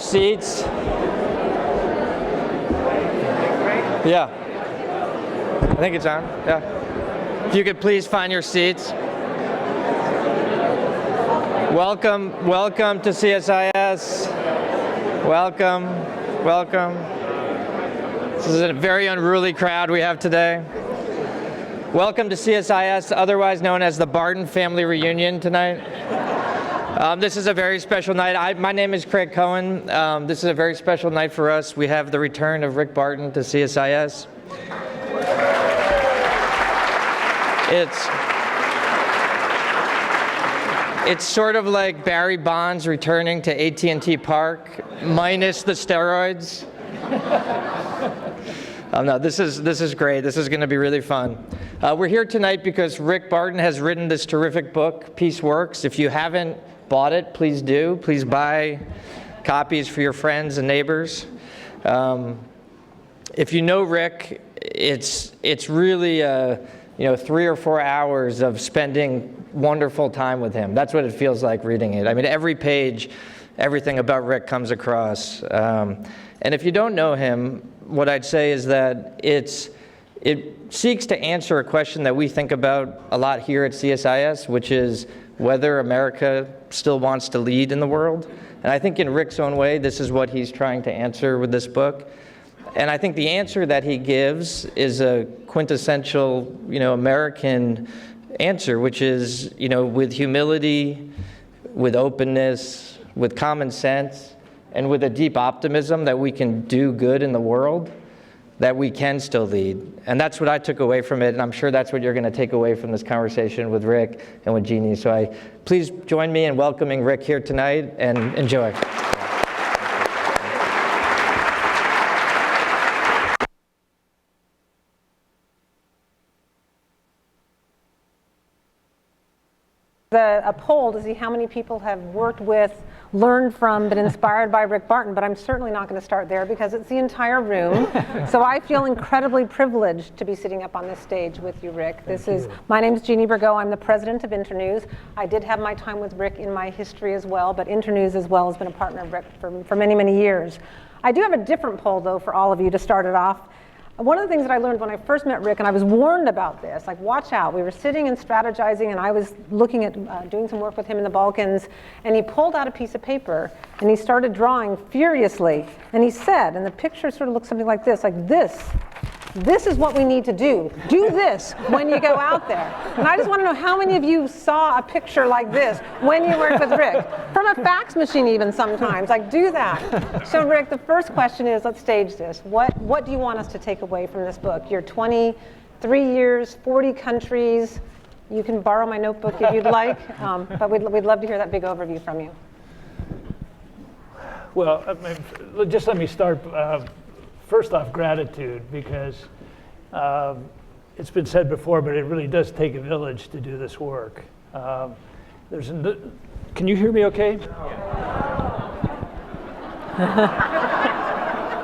seats. Yeah. I think it's on. Yeah. If you could please find your seats. Welcome to CSIS. Welcome. This is a very unruly crowd we have today. Welcome to CSIS, otherwise known as the Barton Family Reunion tonight. This is a very special night. My name is Craig Cohen. This is a very special night for us. We have the return of Rick Barton to CSIS. It's sort of like Barry Bonds returning to AT&T Park, minus the steroids. No, this is great. This is going to be really fun. We're here tonight because Rick Barton has written this terrific book, Peace Works. If you haven't bought it, please do. Please buy copies for your friends and neighbors. If you know Rick, it's really 3 or 4 hours of spending wonderful time with him. That's what it feels like reading it. I mean, every page, everything about Rick comes across. And if you don't know him, what I'd say is that it seeks to answer a question that we think about a lot here at CSIS, which is whether America still wants to lead in the world. And I think in Rick's own way, this is what he's trying to answer with this book. And I think the answer that he gives is a quintessential, American answer, which is, with humility, with openness, with common sense, and with a deep optimism that we can do good in the world, that we can still lead. And that's what I took away from it, and I'm sure that's what you're going to take away from this conversation with Rick and with Jeannie. So please join me in welcoming Rick here tonight, and enjoy. A poll to see how many people have worked with, learned from, been inspired by Rick Barton, but I'm certainly not going to start there because it's the entire room. So I feel incredibly privileged to be sitting up on this stage with you, Rick. My name's Jeannie Burgo. I'm the president of Internews. I did have my time with Rick in my history as well, but Internews as well has been a partner of Rick for many, many years. I do have a different poll, though, for all of you to start it off. One of the things that I learned when I first met Rick, and I was warned about this, like watch out, we were sitting and strategizing, and I was looking at doing some work with him in the Balkans, and he pulled out a piece of paper, and he started drawing furiously, and he said, and the picture sort of looks something like this, this is what we need to do. Do this when you go out there. And I just want to know how many of you saw a picture like this when you worked with Rick? From a fax machine even sometimes, do that. So Rick, the first question is, let's stage this. What do you want us to take away from this book? You're 23 years, 40 countries. You can borrow my notebook if you'd like, but we'd love to hear that big overview from you. Well, just let me start. First off, gratitude, because it's been said before, but it really does take a village to do this work. Can you hear me okay?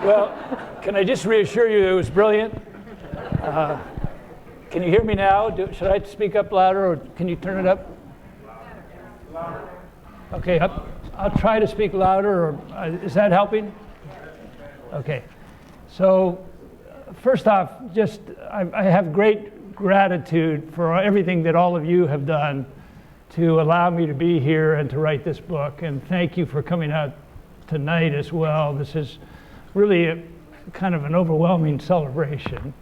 Well, can I just reassure you it was brilliant? Can you hear me now? Should I speak up louder, or can you turn it up? Louder. Okay, I'll try to speak louder, or is that helping? Okay. So first off, I have great gratitude for everything that all of you have done to allow me to be here and to write this book. And thank you for coming out tonight as well. This is really kind of an overwhelming celebration.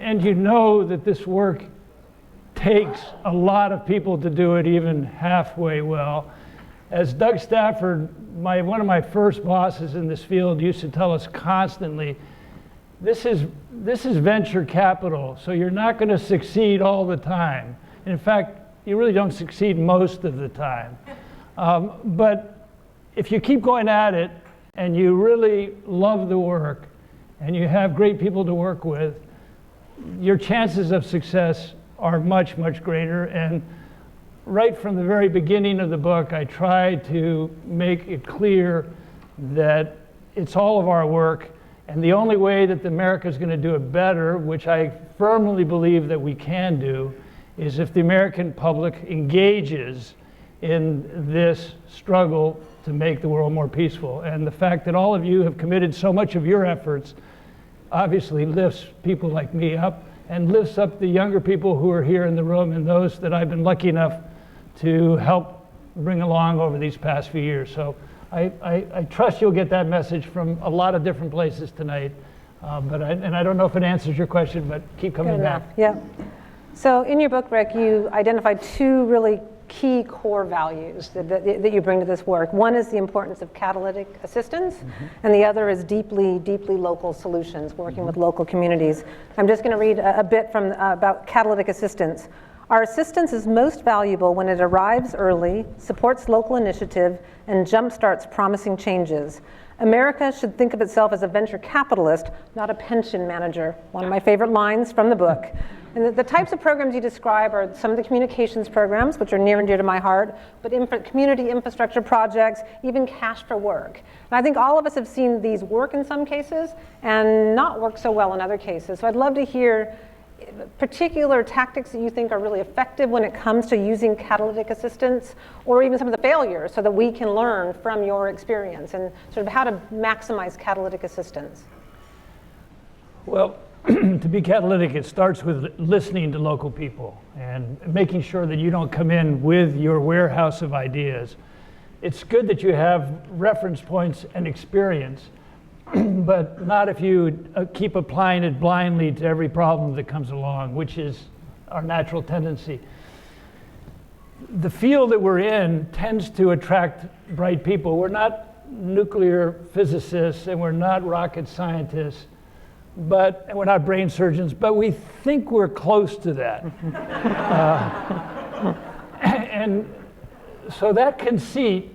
And you know that this work takes a lot of people to do it even halfway well. As Doug Stafford, one of my first bosses in this field, used to tell us constantly, this is venture capital, so you're not going to succeed all the time. And in fact, you really don't succeed most of the time. But if you keep going at it and you really love the work and you have great people to work with, your chances of success are much, much greater. And right from the very beginning of the book, I tried to make it clear that it's all of our work. And the only way that America is going to do it better, which I firmly believe that we can do, is if the American public engages in this struggle to make the world more peaceful. And the fact that all of you have committed so much of your efforts obviously lifts people like me up and lifts up the younger people who are here in the room and those that I've been lucky enough to help bring along over these past few years. So I trust you'll get that message from a lot of different places tonight. And I don't know if it answers your question, but keep coming back. Yeah. So in your book, Rick, you identified two really key core values that you bring to this work. One is the importance of catalytic assistance, and the other is deeply, deeply local solutions, working with local communities. I'm just going to read a bit from about catalytic assistance. Our assistance is most valuable when it arrives early, supports local initiative, and jumpstarts promising changes. America should think of itself as a venture capitalist, not a pension manager. One of my favorite lines from the book. And the types of programs you describe are some of the communications programs, which are near and dear to my heart, but community infrastructure projects, even cash for work. And I think all of us have seen these work in some cases and not work so well in other cases. So I'd love to hear particular tactics that you think are really effective when it comes to using catalytic assistance, or even some of the failures, so that we can learn from your experience and sort of how to maximize catalytic assistance. Well, to be catalytic, it starts with listening to local people and making sure that you don't come in with your warehouse of ideas. It's good that you have reference points and experience, but not if you keep applying it blindly to every problem that comes along, which is our natural tendency. The field that we're in tends to attract bright people. We're not nuclear physicists and we're not rocket scientists, and we're not brain surgeons, but we think we're close to that. And so that conceit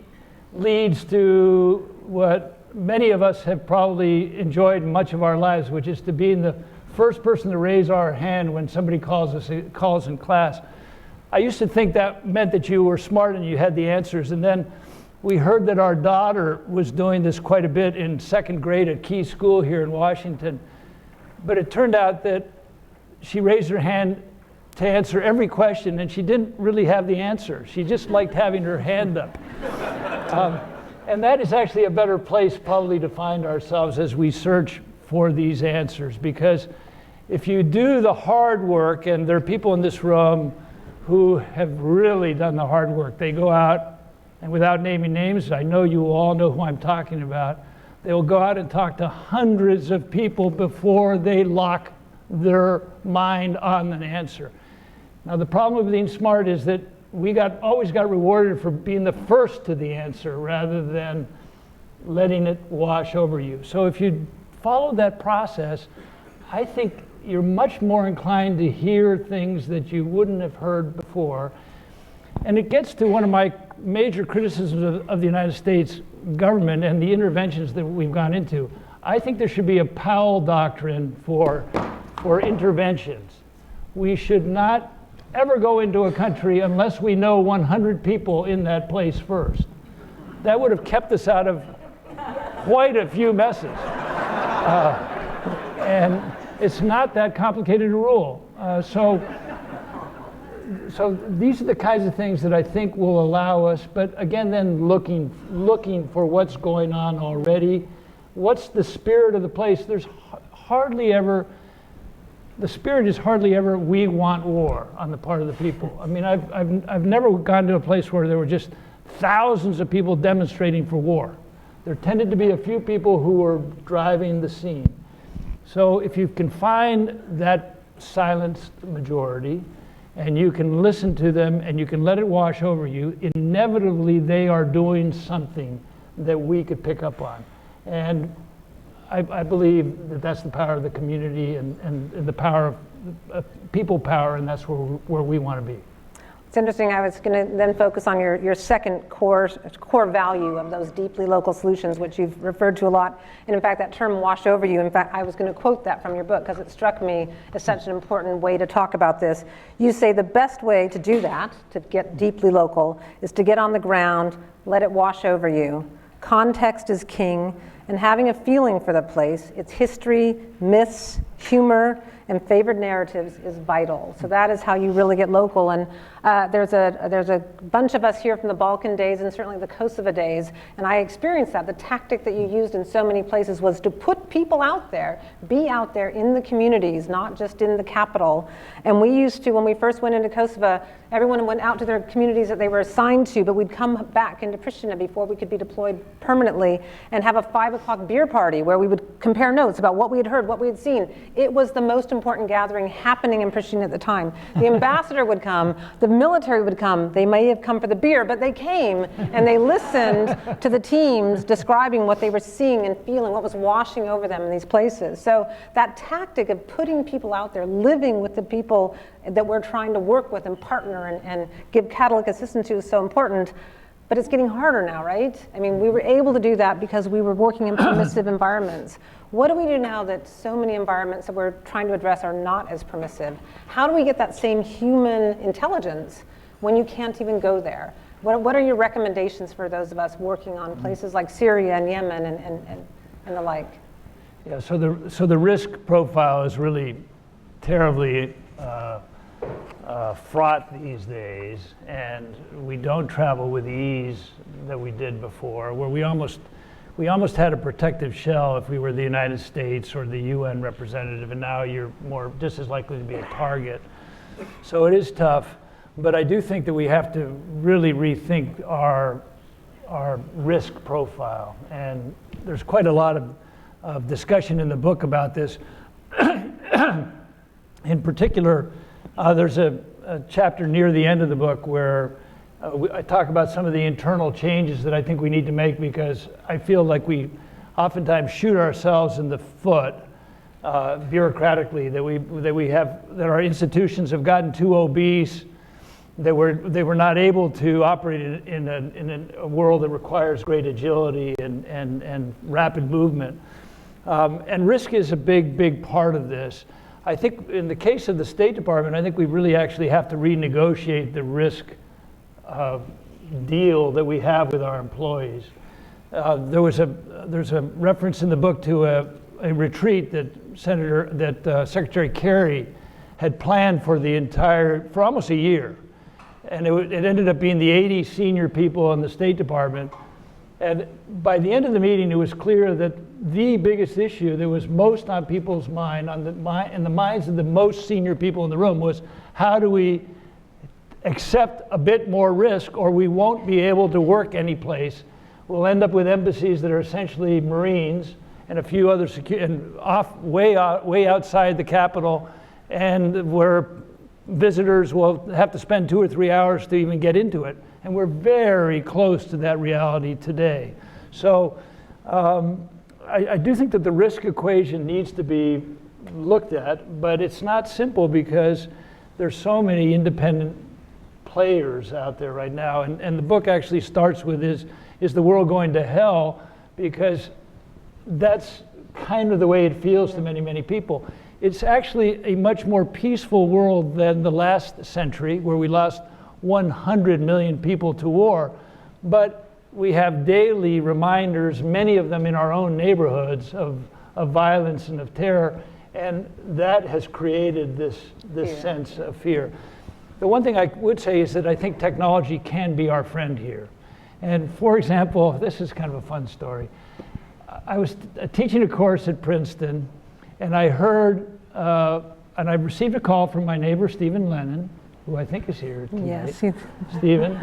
leads to what many of us have probably enjoyed much of our lives, which is to be the first person to raise our hand when somebody calls in class. I used to think that meant that you were smart and you had the answers, and then we heard that our daughter was doing this quite a bit in second grade at Key School here in Washington. But it turned out that she raised her hand to answer every question, and she didn't really have the answer. She just liked having her hand up. And that is actually a better place probably to find ourselves as we search for these answers, because if you do the hard work, and there are people in this room who have really done the hard work, they go out, and without naming names, I know you all know who I'm talking about, they will go out and talk to hundreds of people before they lock their mind on an answer. Now the problem with being smart is that we always got rewarded for being the first to the answer rather than letting it wash over you. So if you follow that process, I think you're much more inclined to hear things that you wouldn't have heard before. And it gets to one of my major criticisms of the United States government and the interventions that we've gone into. I think there should be a Powell doctrine for interventions. We should not ever go into a country unless we know 100 people in that place first. That would have kept us out of quite a few messes. And it's not that complicated a rule. So these are the kinds of things that I think will allow us, but again, then looking for what's going on already. What's the spirit of the place? There's hardly ever, the spirit is hardly ever, we want war on the part of the people. I mean, I've never gone to a place where there were just thousands of people demonstrating for war. There tended to be a few people who were driving the scene. So if you can find that silenced majority, and you can listen to them and you can let it wash over you, inevitably they are doing something that we could pick up on. And I believe that that's the power of the community and the power of people power, and that's where we want to be. It's interesting. I was going to then focus on your second core value of those deeply local solutions, which you've referred to a lot. And in fact, that term wash over you, in fact, I was going to quote that from your book because it struck me as such an important way to talk about this. You say the best way to do that, to get deeply local, is to get on the ground, let it wash over you. Context is king, and having a feeling for the place, its history, myths, humor, and favored narratives is vital. So that is how you really get local. And there's a bunch of us here from the Balkan days and certainly the Kosovo days, and I experienced that. The tactic that you used in so many places was to put people out there, be out there in the communities, not just in the capital. And we used to, when we first went into Kosovo, everyone went out to their communities that they were assigned to, but we'd come back into Pristina before we could be deployed permanently and have a 5 o'clock beer party where we would compare notes about what we had heard, what we had seen. It was the most important gathering happening in Pristina at the time. The ambassador would come, the military would come. They may have come for the beer, but they came and they listened to the teams describing what they were seeing and feeling, what was washing over them in these places. So that tactic of putting people out there, living with the people that we're trying to work with and partner and give catalytic assistance to is so important. But it's getting harder now, right? I mean, we were able to do that because we were working in permissive environments. What do we do now that so many environments that we're trying to address are not as permissive? How do we get that same human intelligence when you can't even go there? What are your recommendations for those of us working on places like Syria and Yemen and the like? Yeah, so the risk profile is really terribly fraught these days, and we don't travel with the ease that we did before, where we almost had a protective shell if we were the United States or the UN representative, and now you're just as likely to be a target. So it is tough, but I do think that we have to really rethink our risk profile, and there's quite a lot of discussion in the book about this. In particular, there's a chapter near the end of the book where I talk about some of the internal changes that I think we need to make, because I feel like we oftentimes shoot ourselves in the foot bureaucratically, that our institutions have gotten too obese, they were not able to operate in a world that requires great agility and rapid movement. And risk is a big part of this. I think in the case of the State Department, I think we really actually have to renegotiate the risk deal that we have with our employees. There's a reference in the book to a retreat that Secretary Kerry had planned for almost a year, and it ended up being the 80 senior people in the State Department. And by the end of the meeting, it was clear that the biggest issue that was most on people's mind, in the minds of the most senior people in the room, was how do we accept a bit more risk, or we won't be able to work any place. We'll end up with embassies that are essentially Marines and a few other way outside the capital, and where visitors will have to spend 2 or 3 hours to even get into it. And we're very close to that reality today. So I do think that the risk equation needs to be looked at, but it's not simple because there's so many independent players out there right now. And the book actually starts with is the world going to hell? Because that's kind of the way it feels to many people. It's actually a much more peaceful world than the last century, where we lost 100 million people to war. But we have daily reminders, many of them in our own neighborhoods, of violence and of terror. And that has created this sense of fear. The one thing I would say is that I think technology can be our friend here. And for example, this is kind of a fun story. I was teaching a course at Princeton, and I heard, and I received a call from my neighbor, Stephen Lennon, who I think is here tonight. Yes. Stephen,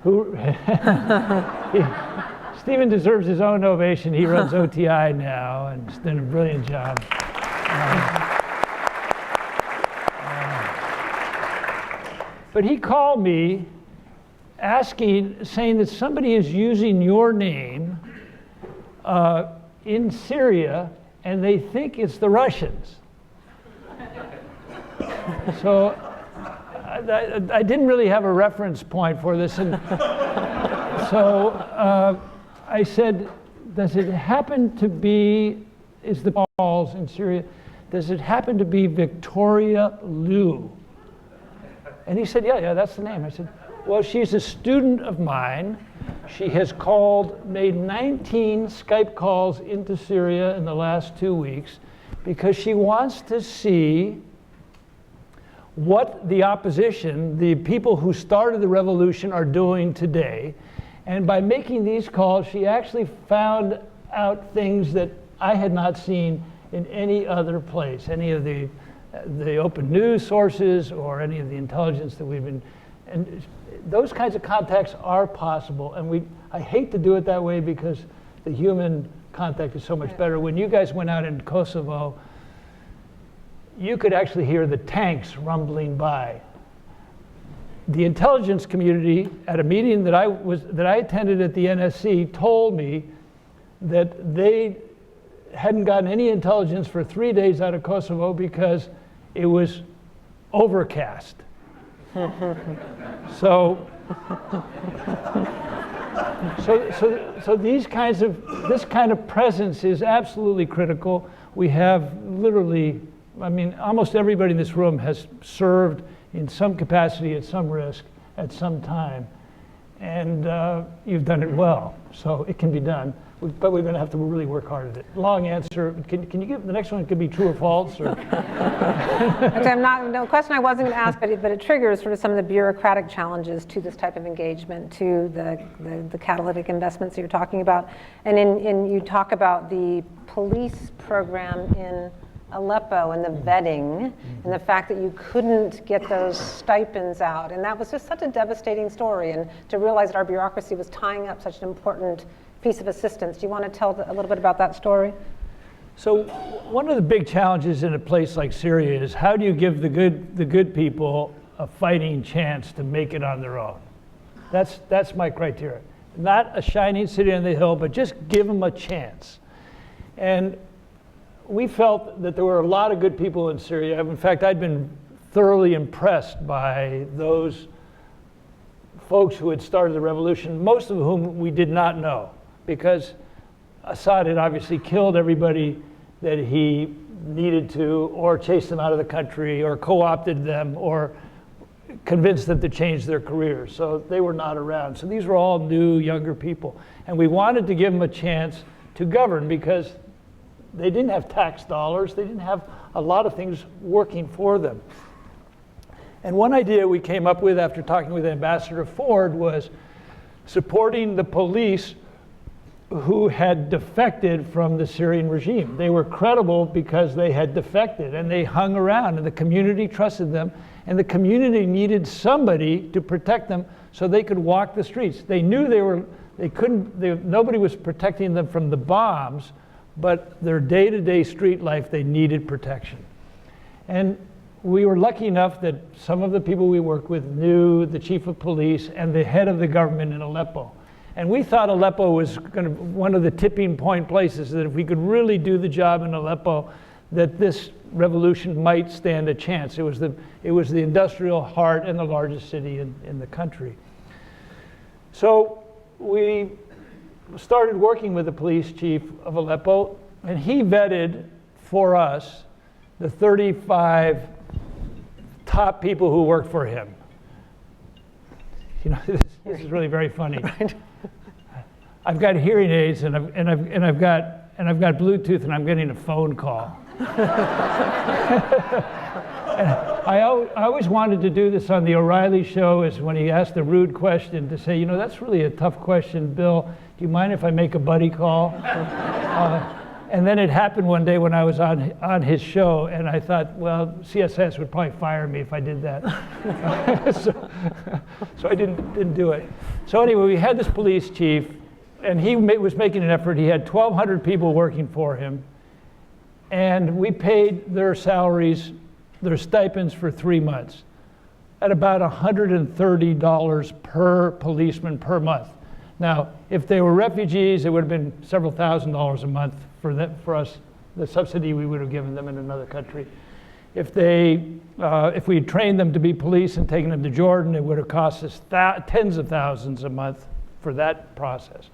who, Stephen deserves his own ovation. He runs OTI now, and he's done a brilliant job. But he called me saying that somebody is using your name in Syria, and they think it's the Russians. So I didn't really have a reference point for this, and so I said, does it happen to be, is the Pauls in Syria, does it happen to be Victoria Liu? And he said, yeah, that's the name. I said, well, she's a student of mine. She has made 19 Skype calls into Syria in the last 2 weeks because she wants to see what the opposition, the people who started the revolution, are doing today. And by making these calls, she actually found out things that I had not seen in any other place, any of the open news sources or any of the intelligence that we've been, and those kinds of contacts are possible. And I hate to do it that way because the human contact is so much better. When you guys went out in Kosovo, you could actually hear the tanks rumbling by. The intelligence community at a meeting that I attended at the NSC told me that they hadn't gotten any intelligence for 3 days out of Kosovo because it was overcast. So this kind of presence is absolutely critical. We have literally, almost everybody in this room has served in some capacity at some risk at some time, and you've done it well, so it can be done. But we're going to have to really work hard at it. Long answer. Can you give the next one? Could be true or false. Or No question I wasn't going to ask, but it triggers sort of some of the bureaucratic challenges to this type of engagement, to the catalytic investments that you're talking about. And you talk about the police program in Aleppo and the vetting and the fact that you couldn't get those stipends out. And that was just such a devastating story. And to realize that our bureaucracy was tying up such an important piece of assistance. Do you want to tell a little bit about that story? So one of the big challenges in a place like Syria is how do you give the good people a fighting chance to make it on their own? That's my criteria. Not a shining city on the hill, but just give them a chance. And we felt that there were a lot of good people in Syria. In fact, I'd been thoroughly impressed by those folks who had started the revolution, most of whom we did not know, because Assad had obviously killed everybody that he needed to, or chased them out of the country, or co-opted them, or convinced them to change their careers. So they were not around. So these were all new, younger people. And we wanted to give them a chance to govern because they didn't have tax dollars. They didn't have a lot of things working for them. And one idea we came up with after talking with Ambassador Ford was supporting the police who had defected from the Syrian regime. They were credible because they had defected and they hung around and the community trusted them and the community needed somebody to protect them so they could walk the streets. They knew nobody was protecting them from the bombs, but their day-to-day street life, they needed protection. And we were lucky enough that some of the people we worked with knew the chief of police and the head of the government in Aleppo. And we thought Aleppo was one of the tipping point places that if we could really do the job in Aleppo, that this revolution might stand a chance. It was the industrial heart and the largest city in the country. So we started working with the police chief of Aleppo, and he vetted for us the 35 top people who worked for him. You know, this is really very funny. Right. I've got hearing aids and I've got Bluetooth and I'm getting a phone call. I always wanted to do this on the O'Reilly show, is when he asked a rude question to say, that's really a tough question, Bill. Do you mind if I make a buddy call? And then it happened one day when I was on his show, and I thought, well, CSS would probably fire me if I did that. so I didn't do it. So anyway, we had this police chief, and he was making an effort. He had 1,200 people working for him, and we paid their salaries, their stipends for 3 months at about $130 per policeman per month. Now, if they were refugees, it would have been several $1,000s a month for us, the subsidy we would have given them in another country. If we had trained them to be police and taken them to Jordan, it would have cost us tens of thousands a month for that process.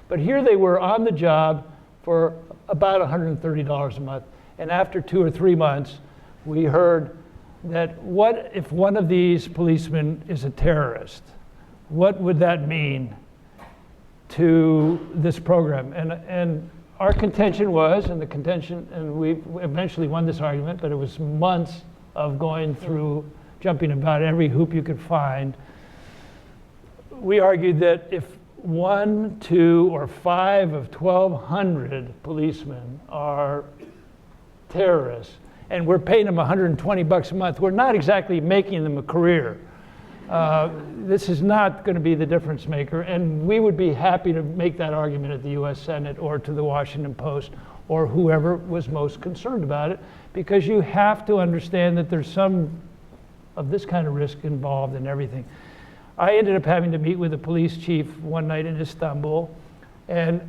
But here they were on the job for about $130 a month. And after 2 or 3 months, we heard that what if one of these policemen is a terrorist? What would that mean to this program. And our contention was, and we eventually won this argument, but it was months of going through, jumping about every hoop you could find. We argued that if 1, 2, or 5 of 1,200 policemen are terrorists, and we're paying them $120 a month, we're not exactly making them a career. This is not going to be the difference maker, and we would be happy to make that argument at the US Senate or to the Washington Post or whoever was most concerned about it, because you have to understand that there's some of this kind of risk involved in everything. I ended up having to meet with the police chief one night in Istanbul, and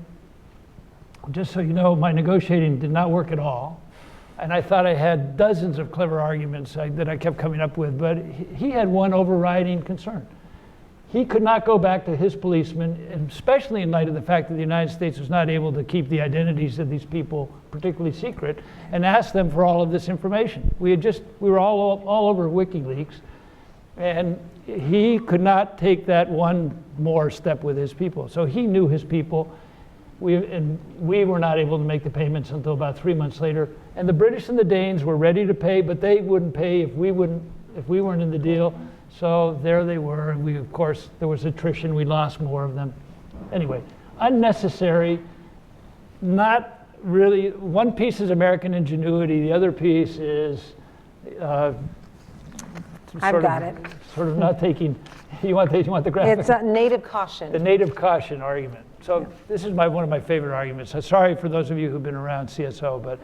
just so you know, my negotiating did not work at all. And I thought I had dozens of clever arguments that I kept coming up with, but he had one overriding concern. He could not go back to his policemen, especially in light of the fact that the United States was not able to keep the identities of these people particularly secret, and ask them for all of this information. We were all over WikiLeaks, and he could not take that one more step with his people. So he knew his people. We were not able to make the payments until about 3 months later. And the British and the Danes were ready to pay, but they wouldn't pay if we weren't in the deal. So there they were. And of course, there was attrition. We lost more of them. Anyway, unnecessary, not really. One piece is American ingenuity. The other piece is I've got it. Sort of not taking. You want the graphic? It's a native caution. The native caution argument. So this is one of my favorite arguments. So sorry for those of you who've been around CSO, but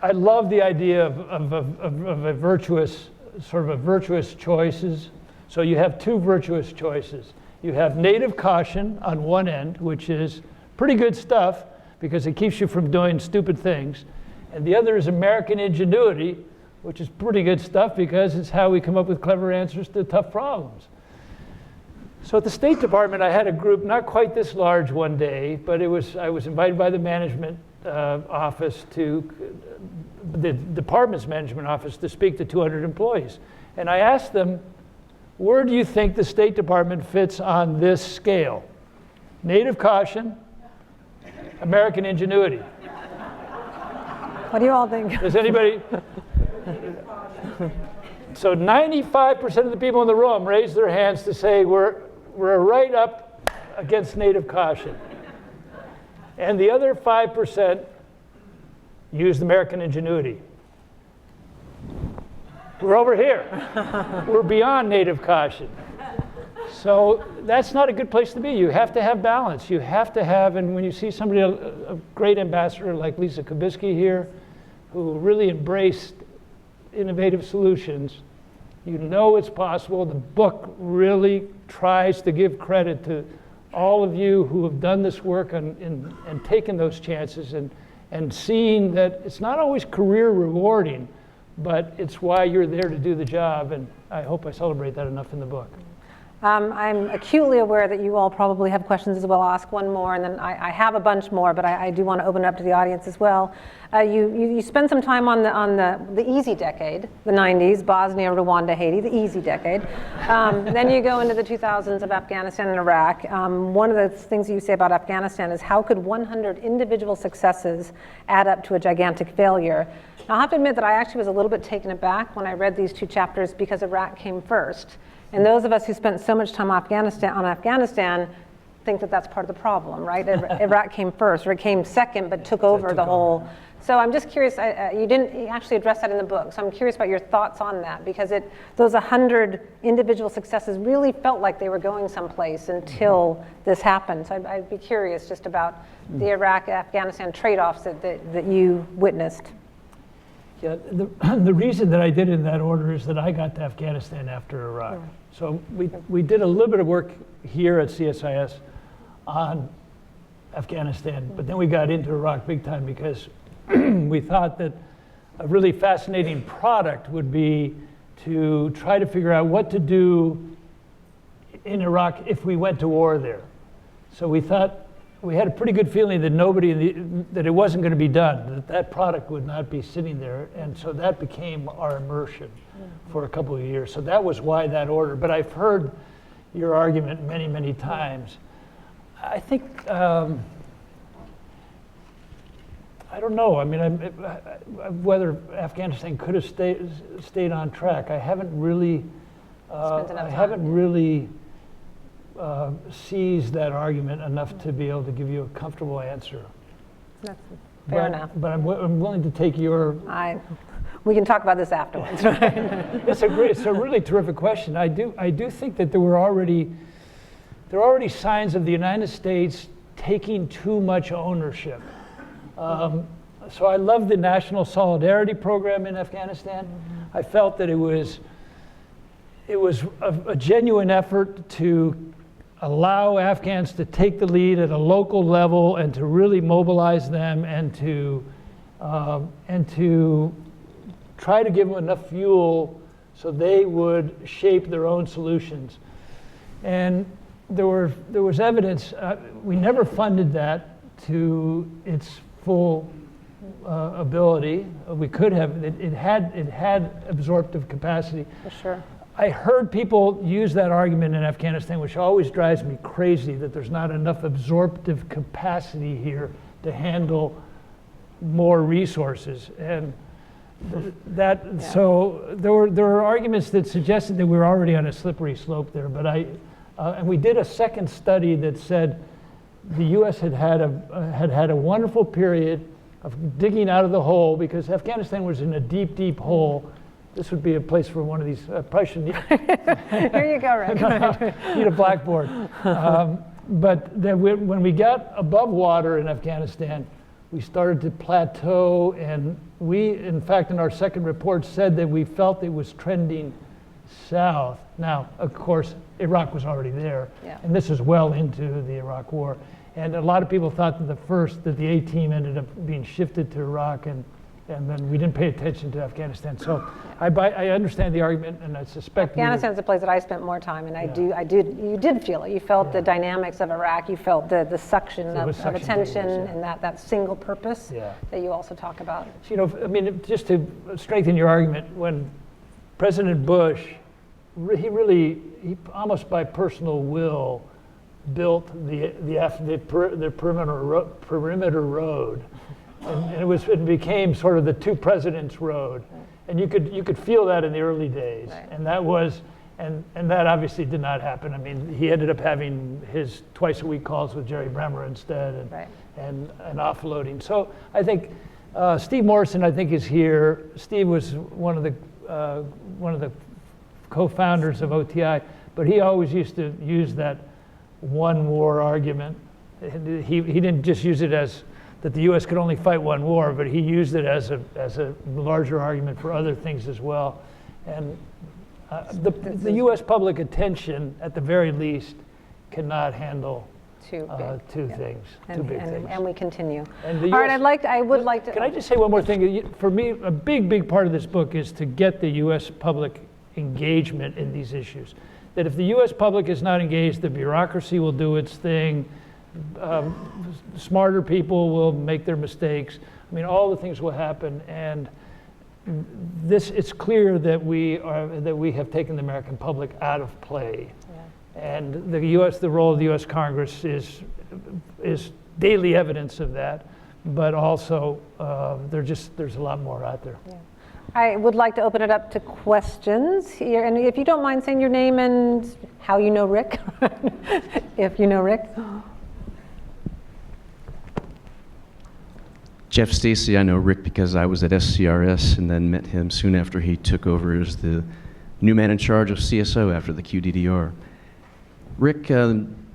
I love the idea of a virtuous, sort of a virtuous choices. So you have two virtuous choices. You have native caution on one end, which is pretty good stuff because it keeps you from doing stupid things. And the other is American ingenuity, which is pretty good stuff because it's how we come up with clever answers to tough problems. So at the State Department, I had a group not quite this large one day, but I was invited by the management office the department's management office to speak to 200 employees. And I asked them, where do you think the State Department fits on this scale? Native caution, American ingenuity. What do you all think? Does anybody? So 95% of the people in the room raised their hands to say we're right up against native caution. And the other 5% used American ingenuity. We're over here. We're beyond native caution. So that's not a good place to be. You have to have balance. You have to have, and when you see somebody, a great ambassador like Lisa Kubisky here, who really embraced innovative solutions, you know it's possible. The book really tries to give credit to all of you who have done this work and taken those chances and seeing that it's not always career rewarding, but it's why you're there to do the job. And I hope I celebrate that enough in the book. I'm acutely aware that you all probably have questions as well. I'll ask one more, and then I have a bunch more, but I do want to open it up to the audience as well. You spend some time on the easy decade, the 90s, Bosnia, Rwanda, Haiti, the easy decade. Then you go into the 2000s of Afghanistan and Iraq. One of the things you say about Afghanistan is how could 100 individual successes add up to a gigantic failure? Now, I'll have to admit that I actually was a little bit taken aback when I read these two chapters because Iraq came first. And those of us who spent so much time on Afghanistan think that that's part of the problem, right? Iraq came first, or it came second, but took over the whole. So I'm just curious, you didn't actually address that in the book, so I'm curious about your thoughts on that, because those 100 individual successes really felt like they were going someplace until this happened. So I'd be curious just about the Iraq-Afghanistan trade-offs that you witnessed. Yeah, the reason that I did it in that order is that I got to Afghanistan after Iraq. Sure. So we did a little bit of work here at CSIS on Afghanistan, but then we got into Iraq big time because we thought that a really fascinating product would be to try to figure out what to do in Iraq if we went to war there. So we thought, we had a pretty good feeling that that it wasn't going to be done, that product would not be sitting there, and so that became our immersion for a couple of years. So that was why that order. But I've heard your argument many, many times. I think, I don't know. I mean, whether Afghanistan could have stayed on track, I haven't really, seized that argument enough to be able to give you a comfortable answer. That's fair enough. But I'm willing to take your. We can talk about this afterwards, right? It's a really terrific question. I do think that there are already signs of the United States taking too much ownership. So I love the National Solidarity Program in Afghanistan. Mm-hmm. I felt that it was a genuine effort to allow Afghans to take the lead at a local level and to really mobilize them and to try to give them enough fuel so they would shape their own solutions. And there was evidence. We never funded that to its full ability. We could have. It had absorptive capacity. For sure. I heard people use that argument in Afghanistan, which always drives me crazy, that there's not enough absorptive capacity here to handle more resources. And so there were arguments that suggested that we were already on a slippery slope there. But and we did a second study that said the U.S. had had a wonderful period of digging out of the hole, because Afghanistan was in a deep, deep hole. This would be a place for one of these. Probably shouldn't Here you go, Rick. Need a blackboard. But then when we got above water in Afghanistan, we started to plateau, and we, in fact, in our second report said that we felt it was trending south. Now, of course, Iraq was already there, and this is well into the Iraq War. And a lot of people thought that the A team ended up being shifted to Iraq, and then we didn't pay attention to Afghanistan. So I understand the argument, and I suspect Afghanistan's a place that I spent more time, and you did feel it. You felt the dynamics of Iraq. You felt the suction of attention and that single purpose that you also talk about. So, I mean, just to strengthen your argument, when President Bush, he almost by personal will built the perimeter road. And it became sort of the two presidents road, and you could feel that in the early days, and that obviously did not happen. I mean, he ended up having his twice a week calls with Jerry Bremer instead, and offloading. So I think Steve Morrison, I think, is here. Steve was one of the co-founders of OTI, but he always used to use that one war argument. He didn't just use it as that the U.S. could only fight one war, but he used it as a larger argument for other things as well. And the U.S. public attention, at the very least, cannot handle two big things. And we continue. And all right, I would like to. Can I just say one more thing? For me, a big part of this book is to get the U.S. public engagement in these issues. That if the U.S. public is not engaged, the bureaucracy will do its thing. Smarter people will make their mistakes. I mean, all the things will happen, and it's clear that we have taken the American public out of play, and the role of the U.S. Congress is daily evidence of that, but also there's a lot more out there. I would like to open it up to questions here, and if you don't mind saying your name and how you know Rick, if you know Rick. Jeff Stacy, I know Rick because I was at SCRS and then met him soon after he took over as the new man in charge of CSO after the QDDR. Rick,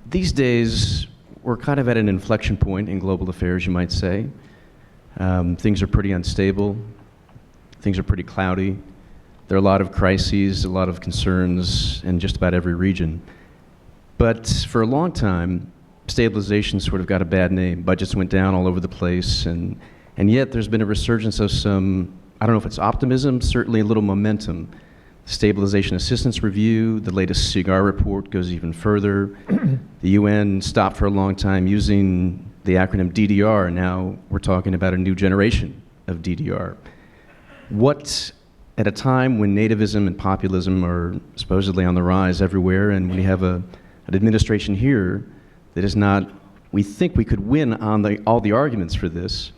these days we're kind of at an inflection point in global affairs, you might say. Things are pretty unstable. Things are pretty cloudy. There are a lot of crises, a lot of concerns in just about every region. But for a long time, stabilization sort of got a bad name. Budgets went down all over the place, and yet there's been a resurgence of some, I don't know if it's optimism, certainly a little momentum. The Stabilization Assistance Review, the latest CIGAR report goes even further. The UN stopped for a long time using the acronym DDR, and now we're talking about a new generation of DDR. What, at a time when nativism and populism are supposedly on the rise everywhere, and when you have an administration here That is not, we think we could win on all the arguments for this,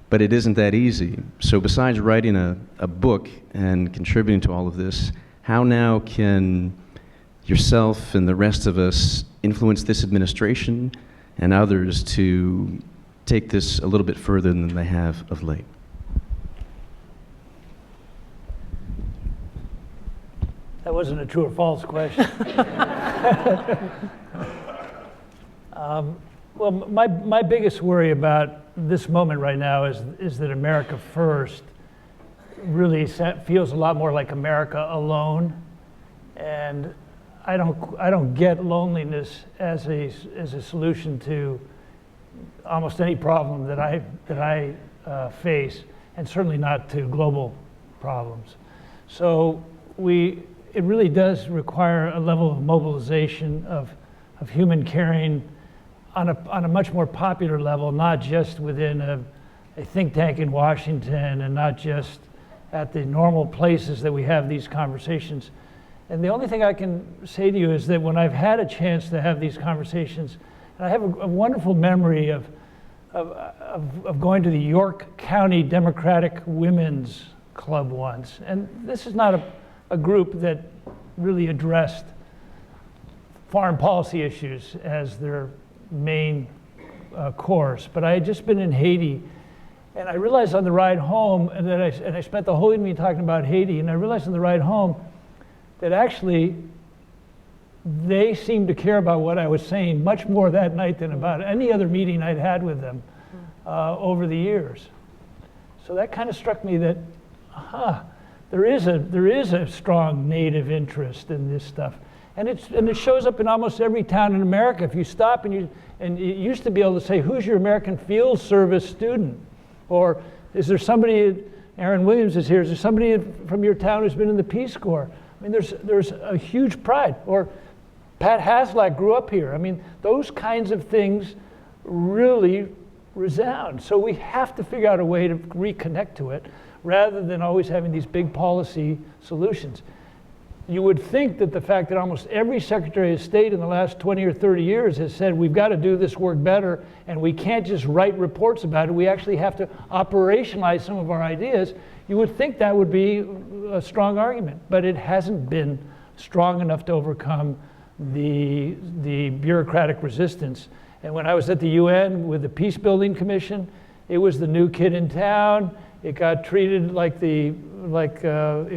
but it isn't that easy. So besides writing a book and contributing to all of this, how now can yourself and the rest of us influence this administration and others to take this a little bit further than they have of late? That wasn't a true or false question. Well, my biggest worry about this moment right now is that America First really feels a lot more like America Alone, and I don't get loneliness as a solution to almost any problem that I face, and certainly not to global problems. So it really does require a level of mobilization of human caring on a much more popular level, not just within a think tank in Washington and not just at the normal places that we have these conversations. And the only thing I can say to you is that when I've had a chance to have these conversations, and I have a wonderful memory of going to the York County Democratic Women's Club once. And this is not a group that really addressed foreign policy issues as their main course. But I had just been in Haiti, and I realized on the ride home, and I spent the whole evening talking about Haiti, and I realized on the ride home that actually they seemed to care about what I was saying much more that night than about any other meeting I'd had with them over the years. So that kind of struck me that, there is a strong native interest in this stuff. And it shows up in almost every town in America. If you stop and you used to be able to say, who's your American Field Service student? Or is there somebody, Aaron Williams is here, is there somebody from your town who's been in the Peace Corps? I mean, there's a huge pride. Or Pat Haslak grew up here. I mean, those kinds of things really resound. So we have to figure out a way to reconnect to it rather than always having these big policy solutions. You would think that the fact that almost every Secretary of State in the last 20 or 30 years has said we've got to do this work better and we can't just write reports about it, we actually have to operationalize some of our ideas, you would think that would be a strong argument, but it hasn't been strong enough to overcome the bureaucratic resistance. And when I was at the UN with the Peacebuilding Commission, it was the new kid in town. It got treated like it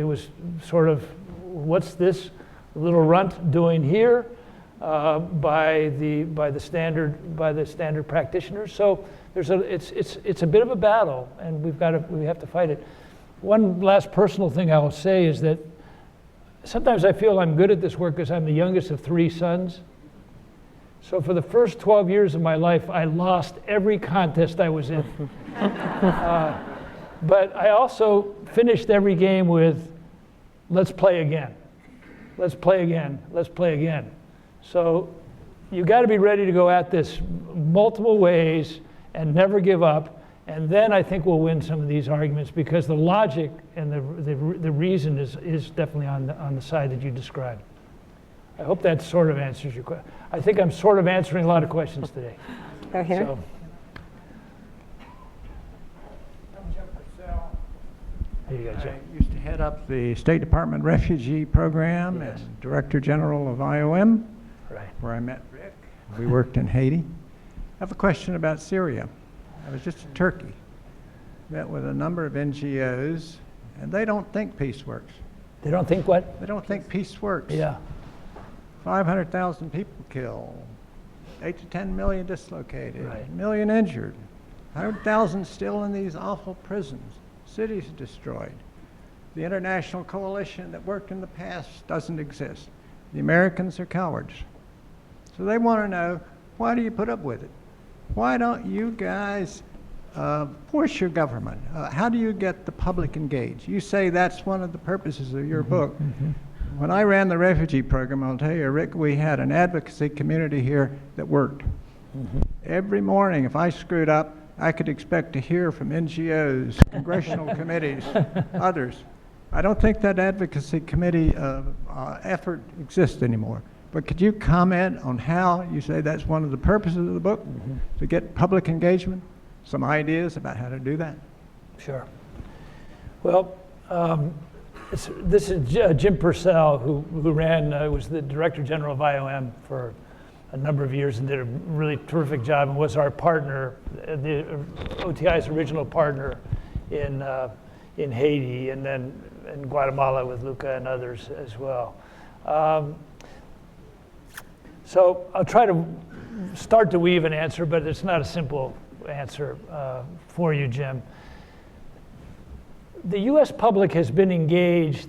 was sort of, what's this little runt doing here by the standard practitioners. So it's a bit of a battle, and we have to fight it. One last personal thing I will say is that sometimes I feel I'm good at this work because I'm the youngest of 3 sons. So for the first 12 years of my life, I lost every contest I was in. But I also finished every game with, let's play again. Let's play again. Let's play again. So you got to be ready to go at this multiple ways and never give up. And then I think we'll win some of these arguments because the logic and the reason is definitely on the side that you described. I hope that sort of answers your question. I think I'm sort of answering a lot of questions today. Go here. So. Here you go, Jeff. I used to head up the State Department Refugee Program Yes. and Director General of IOM, Right. where I met Rick. We worked in Haiti. I have a question about Syria. I was just in Turkey, met with a number of NGOs, and they don't think peace works. They don't think what? They don't think peace works. Yeah. 500,000 people killed, 8 to 10 million dislocated, Right. 1 million injured, 100,000 still in these awful prisons, cities destroyed. The international coalition that worked in the past doesn't exist. The Americans are cowards. So they want to know, why do you put up with it? Why don't you guys force your government? How do you get the public engaged? You say that's one of the purposes of your book. When I ran the refugee program, I'll tell you, Rick, we had an advocacy community here that worked. Every morning, if I screwed up, I could expect to hear from NGOs, congressional committees, others. I don't think that advocacy committee effort exists anymore. But could you comment on how you say that's one of the purposes of the book, to get public engagement? Some ideas about how to do that? Sure. Well, this is Jim Purcell, who was the Director General of IOM for a number of years and did a really terrific job, and was our partner, the OTI's original partner in Haiti, and then in Guatemala with Luca and others as well. So I'll try to start to weave an answer, but it's not a simple answer for you, Jim. The US public has been engaged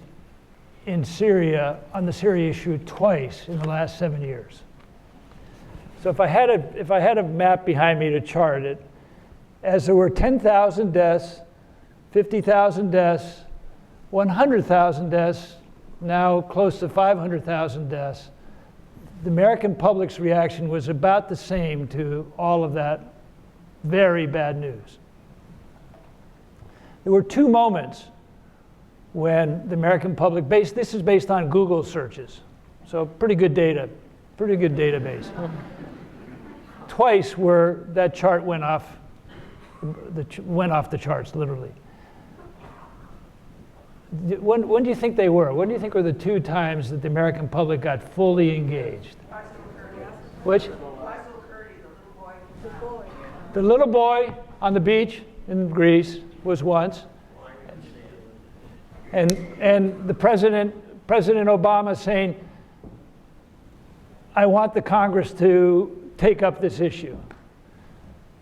in Syria, on the Syria issue, twice in the last 7 years. So if I had a map behind me to chart it, as there were 10,000 deaths, 50,000 deaths, 100,000 deaths, now close to 500,000 deaths, the American public's reaction was about the same to all of that very bad news. There were two moments when the American public, this is based on Google searches, so pretty good data, pretty good database. Twice where that chart went off the charts, literally. When do you think they were? When do you think were the two times that the American public got fully engaged? Which? The little boy on the beach in Greece was once. And the President Obama saying, I want the Congress to take up this issue.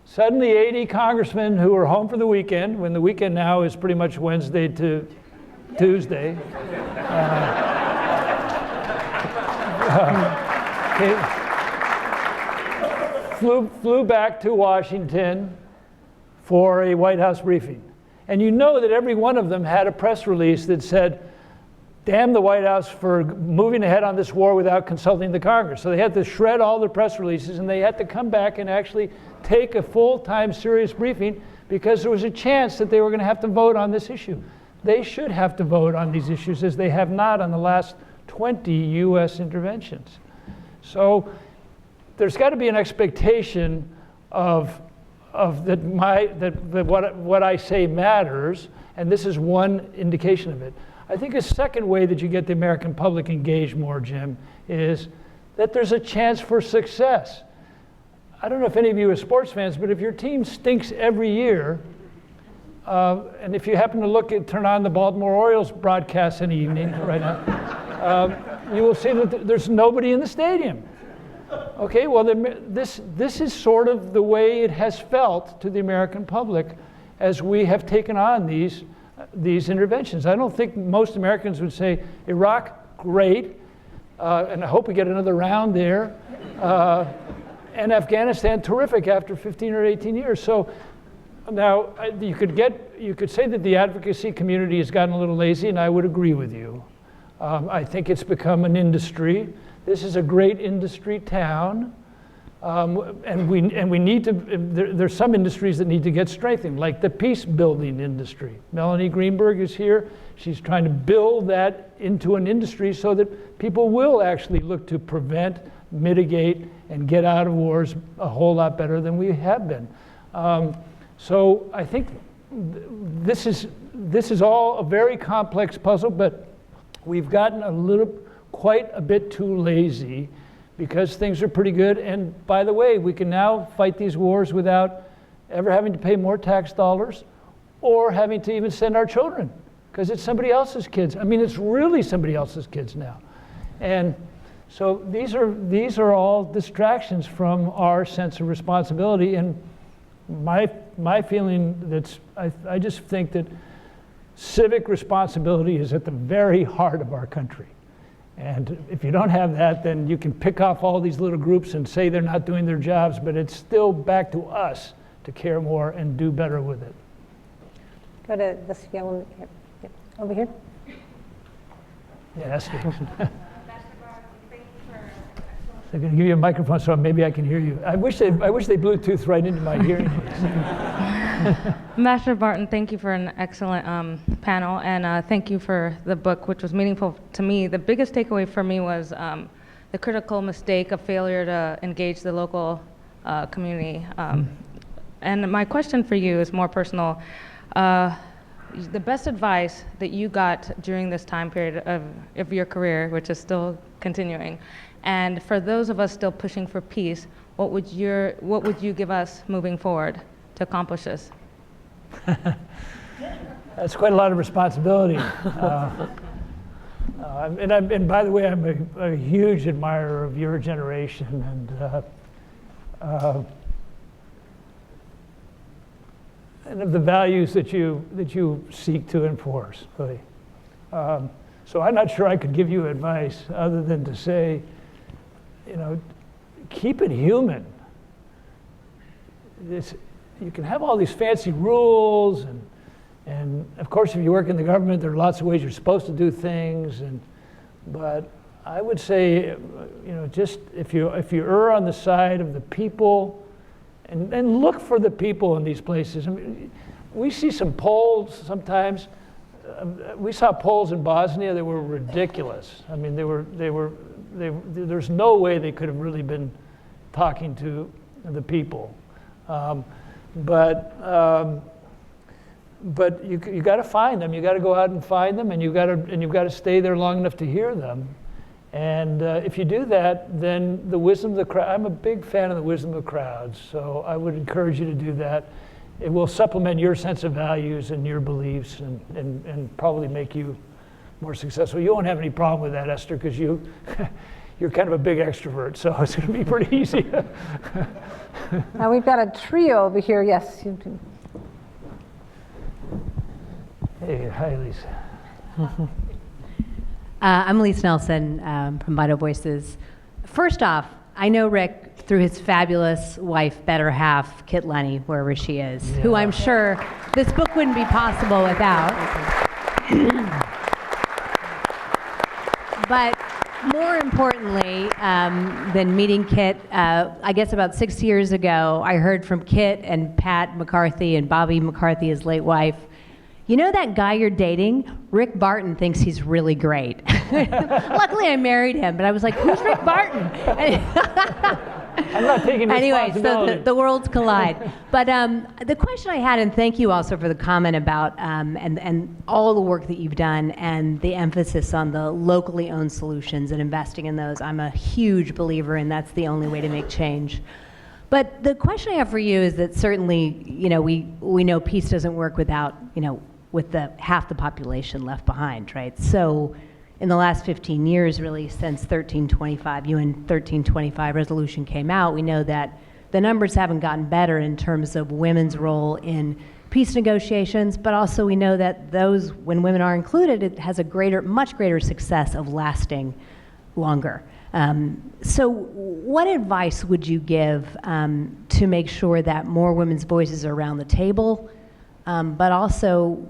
Suddenly 80 congressmen who were home for the weekend, when the weekend now is pretty much Wednesday to Tuesday, flew back to Washington for a White House briefing. And you know that every one of them had a press release that said, damn the White House for moving ahead on this war without consulting the Congress. So they had to shred all their press releases, and they had to come back and actually take a full-time serious briefing because there was a chance that they were going to have to vote on this issue. They should have to vote on these issues, as they have not on the last 20 US interventions. So there's got to be an expectation of what I say matters, and this is one indication of it. I think a second way that you get the American public engaged more, Jim, is that there's a chance for success. I don't know if any of you are sports fans, but if your team stinks every year, and if you happen to turn on the Baltimore Orioles broadcast any evening right now, you will see that there's nobody in the stadium. Okay, well, this is sort of the way it has felt to the American public as we have taken on these interventions. I don't think most Americans would say, Iraq, great, and I hope we get another round there, and Afghanistan, terrific after 15 or 18 years. So now you could say that the advocacy community has gotten a little lazy, and I would agree with you. I think it's become an industry. This is a great industry town, and we need to. There's some industries that need to get strengthened, like the peace-building industry. Melanie Greenberg is here. She's trying to build that into an industry so that people will actually look to prevent, mitigate, and get out of wars a whole lot better than we have been. So I think this is all a very complex puzzle, but we've gotten quite a bit too lazy because things are pretty good. And by the way, we can now fight these wars without ever having to pay more tax dollars or having to even send our children, because it's somebody else's kids. I mean, it's really somebody else's kids now. And so these are all distractions from our sense of responsibility. And my feeling I just think that civic responsibility is at the very heart of our country. And if you don't have that, then you can pick off all these little groups and say they're not doing their jobs, but it's still back to us to care more and do better with it. Go to this young one over here. Yeah, that's good. They're going to give you a microphone so maybe I can hear you. I wish they Bluetooth right into my hearing aids. Master Barton, thank you for an excellent panel, and thank you for the book, which was meaningful to me. The biggest takeaway for me was the critical mistake of failure to engage the local community. And my question for you is more personal. The best advice that you got during this time period of your career, which is still continuing, and for those of us still pushing for peace, what would you give us moving forward to accomplish this? That's quite a lot of responsibility. And by the way, I'm a huge admirer of your generation, and of the values that you seek to enforce, really. So I'm not sure I could give you advice other than to say, keep it human. You can have all these fancy rules, and of course, if you work in the government, there are lots of ways you're supposed to do things. But I would say, just if you err on the side of the people, and look for the people in these places. I mean, we see some polls sometimes. We saw polls in Bosnia that were ridiculous. I mean, there's no way they could have really been talking to the people. But you got to find them. You got to go out and find them, and you've got to stay there long enough to hear them. And if you do that, then the wisdom of the crowd. I'm a big fan of the wisdom of crowds, so I would encourage you to do that. It will supplement your sense of values and your beliefs, and probably make you more successful. You won't have any problem with that, Esther, because you're kind of a big extrovert, so it's going to be pretty easy. Now we've got a trio over here. Yes, you can. Hey, hi, Lisa. I'm Elise Nelson from Vital Voices. First off, I know Rick through his fabulous wife, better half, Kit Lenny, wherever she is, who I'm sure this book wouldn't be possible without. But more importantly than meeting Kit, I guess about 6 years ago, I heard from Kit and Pat McCarthy and Bobby McCarthy, his late wife, you know that guy you're dating? Rick Barton thinks he's really great. Luckily, I married him, but I was like, who's Rick Barton? I'm not taking anyway, responsibility. so the worlds collide. But the question I had, and thank you also for the comment about and all the work that you've done and the emphasis on the locally owned solutions and investing in those. I'm a huge believer in that's the only way to make change. But the question I have for you is that certainly, we know peace doesn't work without, with the half the population left behind, right? So in the last 15 years, really, since 1325, UN 1325 resolution came out, we know that the numbers haven't gotten better in terms of women's role in peace negotiations, but also we know that those, when women are included, it has a much greater success of lasting longer. So what advice would you give to make sure that more women's voices are around the table, but also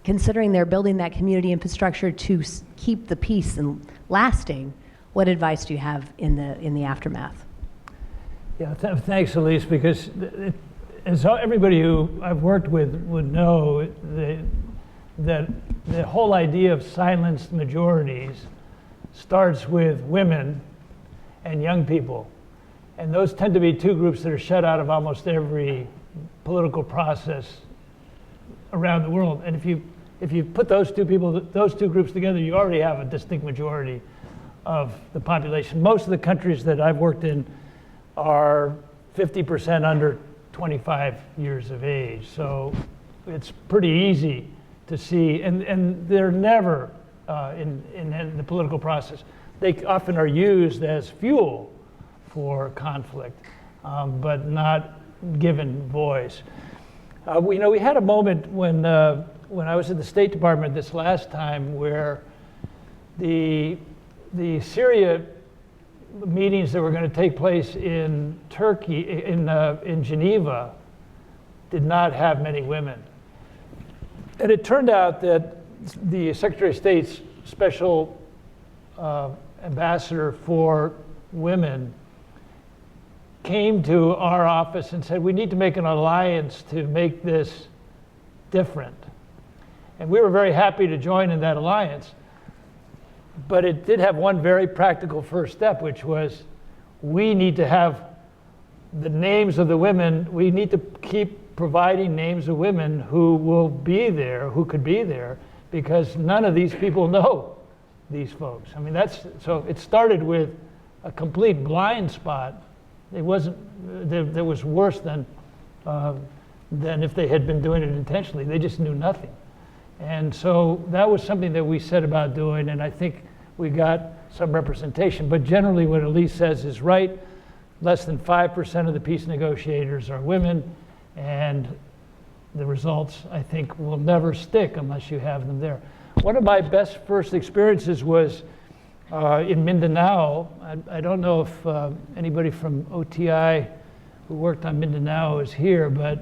considering they're building that community infrastructure to keep the peace and lasting, what advice do you have in the aftermath? Yeah, thanks, Elise, because as everybody who I've worked with would know, that the whole idea of silenced majorities starts with women and young people. And those tend to be two groups that are shut out of almost every political process around the world. And if you put those two groups together, you already have a distinct majority of the population. Most of the countries that I've worked in are 50% under 25 years of age. So it's pretty easy to see, and they're never in the political process. They often are used as fuel for conflict, but not given voice. We had a moment when I was in the State Department this last time where the Syria meetings that were going to take place in Turkey, in Geneva, did not have many women. And it turned out that the Secretary of State's special ambassador for women came to our office and said, we need to make an alliance to make this different. And we were very happy to join in that alliance. But it did have one very practical first step, which was we need to have the names of the women. We need to keep providing names of women who will be there, who could be there, because none of these people know these folks. I mean, so it started with a complete blind spot. It wasn't, there was worse than if they had been doing it intentionally. They just knew nothing. And so that was something that we set about doing, and I think we got some representation. But generally what Elise says is right. Less than 5% of the peace negotiators are women, and the results, I think, will never stick unless you have them there. One of my best first experiences was in Mindanao. I don't know if anybody from OTI who worked on Mindanao is here, but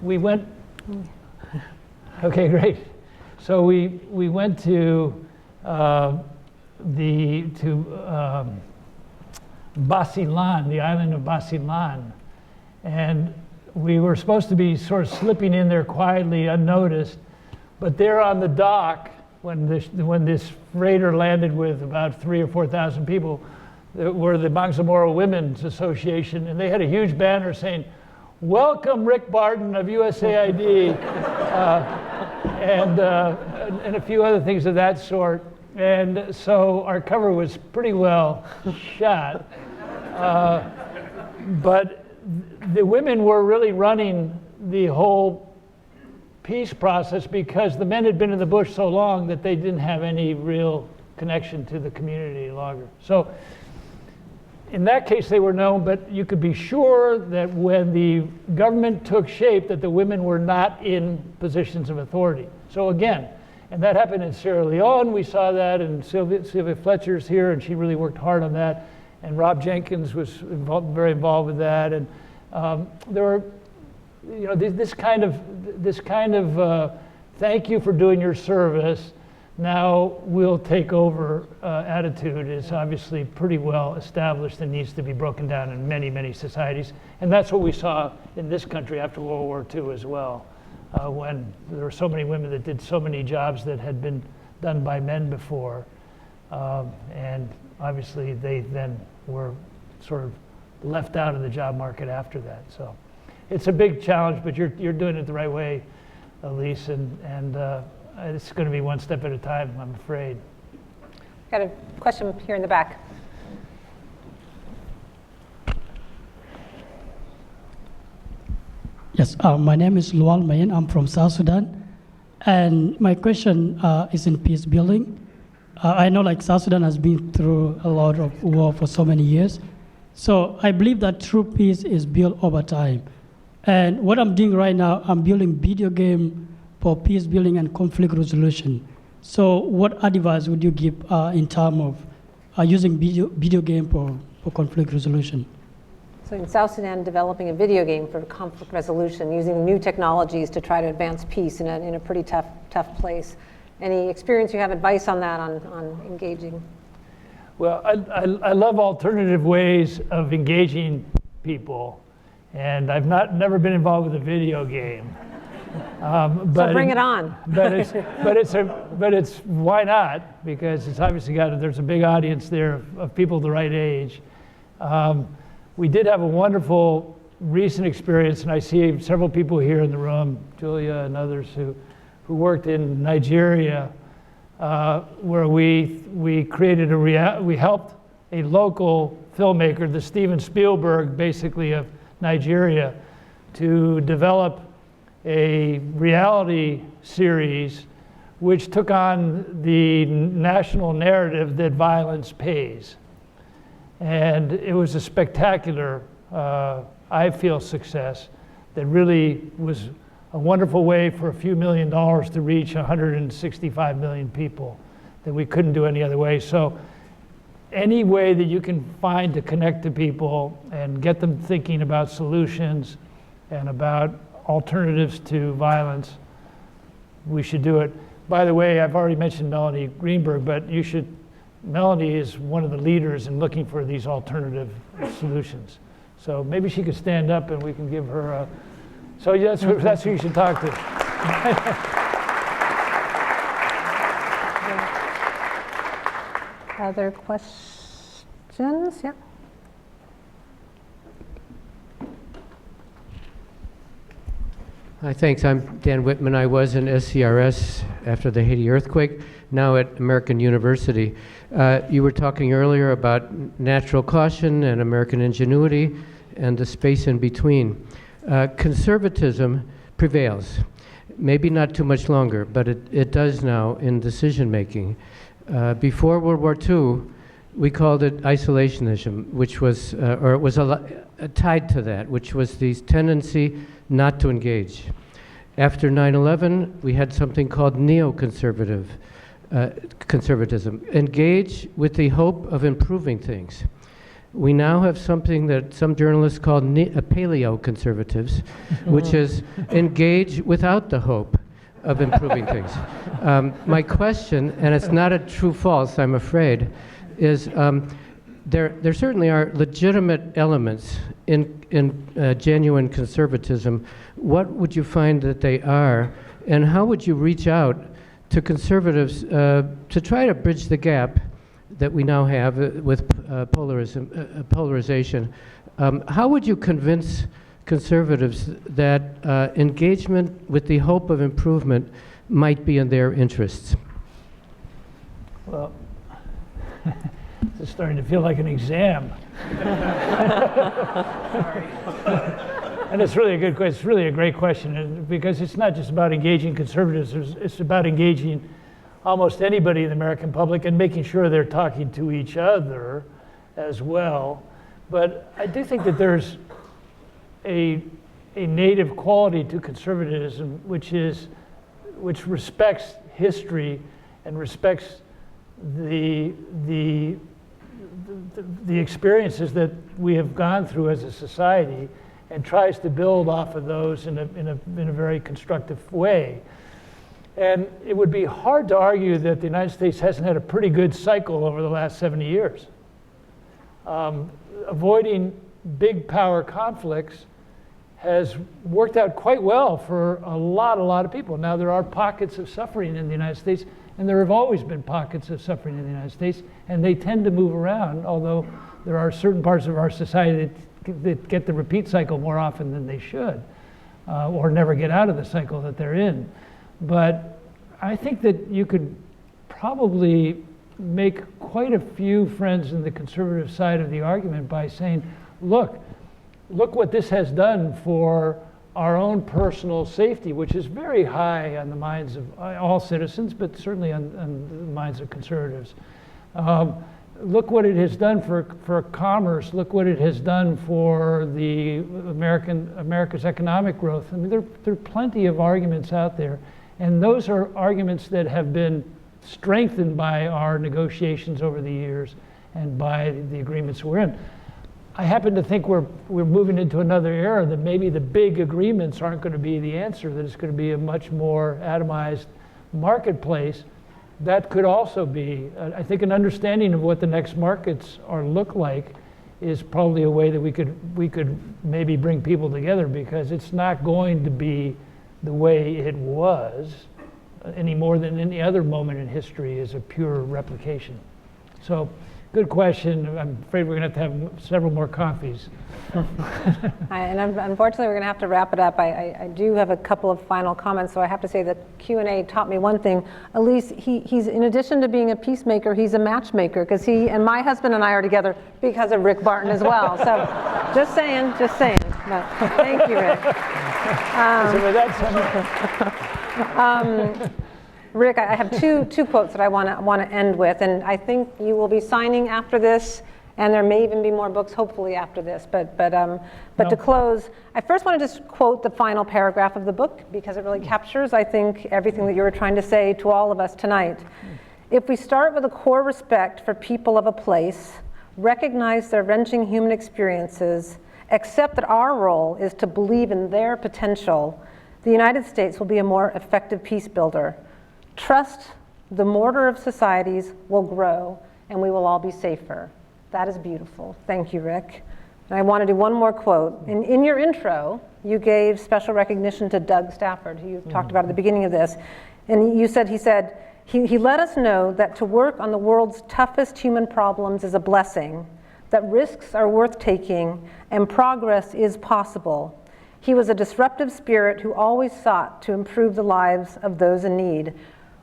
we went. Okay, great. So we went to Basilan, the island of Basilan, and we were supposed to be sort of slipping in there quietly, unnoticed, but there on the dock, when this freighter landed with about 3,000 or 4,000 people, were the Bangsamoro Women's Association, and they had a huge banner saying, "Welcome, Rick Barton of USAID," and a few other things of that sort. And so our cover was pretty well shot. But the women were really running the whole peace process because the men had been in the bush so long that they didn't have any real connection to the community any longer. So in that case, they were known, but you could be sure that when the government took shape, that the women were not in positions of authority. So again, and that happened in Sierra Leone. We saw that, and Sylvia Fletcher's here, and she really worked hard on that. And Rob Jenkins was very involved with that. And there were, this kind of thank you for doing your service. Now we'll take over attitude is obviously pretty well established and needs to be broken down in many, many societies. And that's what we saw in this country after World War II as well, when there were so many women that did so many jobs that had been done by men before. And obviously they then were sort of left out of the job market after that. So it's a big challenge, but you're doing it the right way, Elise, and it's going to be one step at a time, I'm afraid. Got a question here in the back. Yes, my name is Lual Mayen. I'm from South Sudan. And my question is in peace building. I know South Sudan has been through a lot of war for so many years. So I believe that true peace is built over time. And what I'm doing right now, I'm building video game for peace building and conflict resolution. So what advice would you give in terms of using video game for conflict resolution? So in South Sudan, developing a video game for conflict resolution, using new technologies to try to advance peace in a pretty tough place. Any experience you have advice on that, on engaging? Well, I love alternative ways of engaging people, and I've never been involved with a video game. So bring it on. But it's why not? Because it's obviously there's a big audience there of people the right age. We did have a wonderful recent experience, and I see several people here in the room, Julia and others who worked in Nigeria, where we created we helped a local filmmaker, the Steven Spielberg, basically of Nigeria, to develop a reality series which took on the national narrative that violence pays. And it was a spectacular, I feel, success that really was a wonderful way for a few $1 million to reach 165 million people that we couldn't do any other way. So any way that you can find to connect to people and get them thinking about solutions and about alternatives to violence, we should do it. By the way, I've already mentioned Melanie Greenberg, but Melanie is one of the leaders in looking for these alternative solutions. So maybe she could stand up and we can give her a, so that's who you should talk to. Other questions? Yeah. Hi, thanks. I'm Dan Whitman. I was in SCRS after the Haiti earthquake, now at American University. You were talking earlier about natural caution and American ingenuity and the space in between. Conservatism prevails. Maybe not too much longer, but it does now in decision making. Before World War II, we called it isolationism, which was, or it was tied to that, which was the tendency not to engage. After 9/11, we had something called neoconservative conservatism. Engage with the hope of improving things. We now have something that some journalists call paleo-conservatives, which is engage without the hope of improving things. My question, and it's not a true false, I'm afraid, is there certainly are legitimate elements in genuine conservatism. What would you find that they are, and how would you reach out to conservatives to try to bridge the gap that we now have with polarization? How would you convince conservatives that engagement with the hope of improvement might be in their interests? Well, it's starting to feel like an exam. And it's really a good question. It's really a great question, because it's not just about engaging conservatives. It's about engaging almost anybody in the American public and making sure they're talking to each other as well. But I do think that there's a native quality to conservatism, which respects history and respects the experiences that we have gone through as a society, and tries to build off of those in a very constructive way. And it would be hard to argue that the United States hasn't had a pretty good cycle over the last 70 years. Avoiding big power conflicts has worked out quite well for a lot of people. Now, there are pockets of suffering in the United States, and there have always been pockets of suffering in the United States, and they tend to move around, although there are certain parts of our society that get the repeat cycle more often than they should, or never get out of the cycle that they're in. But I think that you could probably make quite a few friends in the conservative side of the argument by saying, look what this has done for our own personal safety, which is very high on the minds of all citizens, but certainly on the minds of conservatives. Look what it has done for commerce. Look what it has done for the America's economic growth. I mean, there are plenty of arguments out there, and those are arguments that have been strengthened by our negotiations over the years and by the agreements we're in. I happen to think we're moving into another era that maybe the big agreements aren't going to be the answer, that it's going to be a much more atomized marketplace. That could also be, I think, an understanding of what the next markets look like is probably a way that we could maybe bring people together, because it's not going to be the way it was any more than any other moment in history is a pure replication. So, good question. I'm afraid we're going to have several more coffees. And unfortunately, we're going to have to wrap it up. I do have a couple of final comments, so I have to say that Q&A taught me one thing. Elise, he's in addition to being a peacemaker, he's a matchmaker, because he and my husband and I are together because of Rick Barton as well. So, just saying. No, thank you, Rick. Rick, I have two quotes that I want to end with, and I think you will be signing after this, and there may even be more books, hopefully, after this. But to close, I first want to just quote the final paragraph of the book, because it really captures, I think, everything that you were trying to say to all of us tonight. If we start with a core respect for people of a place, recognize their wrenching human experiences, accept that our role is to believe in their potential, the United States will be a more effective peace builder. Trust the mortar of societies will grow, and we will all be safer. That is beautiful. Thank you, Rick. And I want to do one more quote. In your intro, you gave special recognition to Doug Stafford, who you talked about at the beginning of this. And he said, He let us know that to work on the world's toughest human problems is a blessing, that risks are worth taking, and progress is possible. He was a disruptive spirit who always sought to improve the lives of those in need.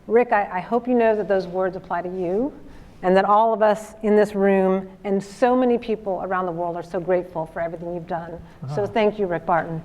Rick, I hope you know that those words apply to you, and that all of us in this room and so many people around the world are so grateful for everything you've done. So thank you, Rick Barton.